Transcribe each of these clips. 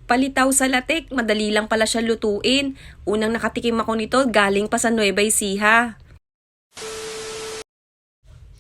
Palitaw sa latik, madali lang pala siya lutuin. Unang nakatikim ako nito, galing pa sa Nueva Ecija.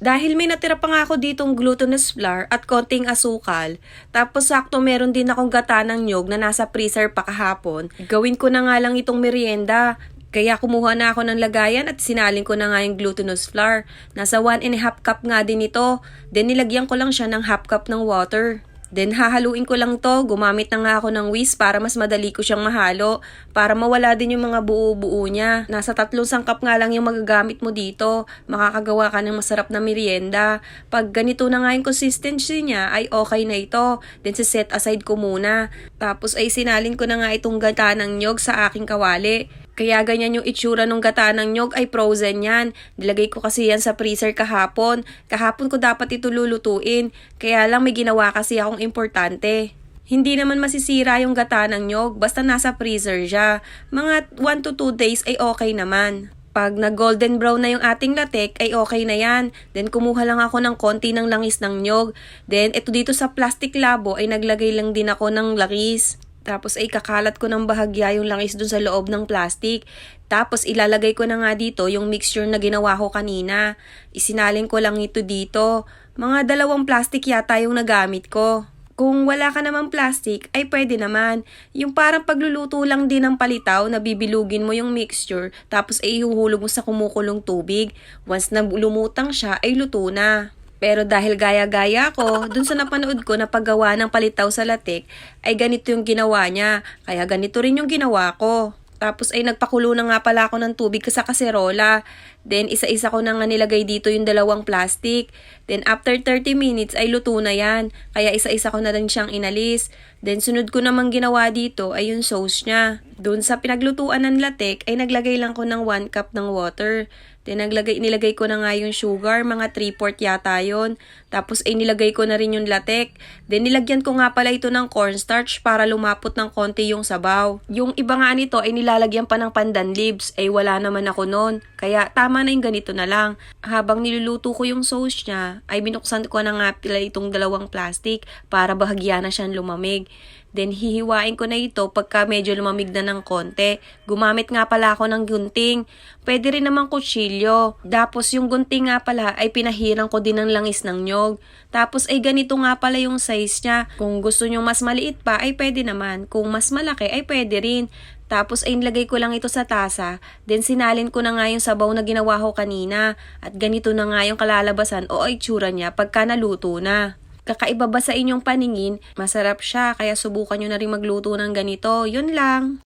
Dahil may natira pa nga ako ditong glutinous flour at konting asukal, tapos sakto meron din akong gata ng nyog na nasa freezer pa kahapon, gawin ko na nga lang itong merienda. Kaya kumuha na ako ng lagayan at sinalin ko na nga yung glutinous flour. Nasa 1.5 cup nga din ito. Then nilagyan ko lang siya ng half cup ng water. Then hahaluin ko lang to, gumamit na nga ako ng whisk para mas madali ko siyang mahalo, para mawala din yung mga buo-buo niya. Nasa 3 sangkap nga lang yung magagamit mo dito, makakagawa ka ng masarap na merienda. Pag ganito na nga yung consistency niya, ay okay na ito. Then set aside ko muna. Tapos ay sinalin ko na nga itong gata ng nyog sa aking kawali. Kaya ganyan yung itsura ng gata ng nyog, ay frozen yan. Nilagay ko kasi yan sa freezer kahapon. Kahapon ko dapat ito lulutuin. Kaya lang may ginawa kasi akong importante. Hindi naman masisira yung gata ng nyog, basta nasa freezer siya. Mga 1 to 2 days ay okay naman. Pag nag-golden brown na yung ating latek, ay okay na yan. Then kumuha lang ako ng konti ng langis ng nyog. Then ito dito sa plastic labo ay naglagay lang din ako ng langis. Tapos ay kakalat ko ng bahagya yung langis dun sa loob ng plastic. Tapos ilalagay ko na nga dito yung mixture na ginawa ko kanina. Isinalin ko lang ito dito. Mga 2 plastic yata yung nagamit ko. Kung wala ka namang plastic, ay pwede naman. Yung parang pagluluto lang din ng palitaw na bibilugin mo yung mixture, tapos ay ihuhulog mo sa kumukulong tubig. Once na lumutang siya, ay luto na. Pero dahil gaya-gaya ko, dun sa napanood ko na paggawa ng palitaw sa latik, ay ganito yung ginawa niya. Kaya ganito rin yung ginawa ko. Tapos ay nagpakulo na nga pala ako ng tubig sa kaserola. Then isa-isa ko na nga nilagay dito yung 2 plastic. Then after 30 minutes ay luto na yan. Kaya isa-isa ko na din siyang inalis. Then sunod ko namang ginawa dito ay yung sauce niya. Doon sa pinaglutuan ng latik ay naglagay lang ko ng 1 cup ng water. Then nilagay ko na nga yung sugar, mga 3/4 yata yon. Tapos ay nilagay ko na rin yung latek. Then nilagyan ko nga pala ito ng cornstarch para lumapot ng konti yung sabaw. Yung iba nga nito ay nilalagyan pa ng pandan leaves, ay wala naman ako noon. Kaya tama na yung ganito na lang. Habang niluluto ko yung sauce niya, ay binuksan ko na nga pala itong 2 plastic para bahagya na siyang lumamig. Then hihiwain ko na ito pagka medyo lumamig na ng konti. Gumamit nga pala ako ng gunting. Pwede rin naman kutsilyo. Tapos yung gunting nga pala ay pinahirang ko din ng langis ng nyog. Tapos ay ganito nga pala yung size niya. Kung gusto nyo mas maliit pa ay pwede naman. Kung mas malaki ay pwede rin. Tapos ay nilagay ko lang ito sa tasa. Then sinalin ko na nga yung sabaw na ginawa ko kanina. At ganito na nga yung kalalabasan o itsura niya pagka naluto na. Kakaiba ba sa inyong paningin? Masarap siya, kaya subukan nyo na rin magluto ng ganito. Yun lang.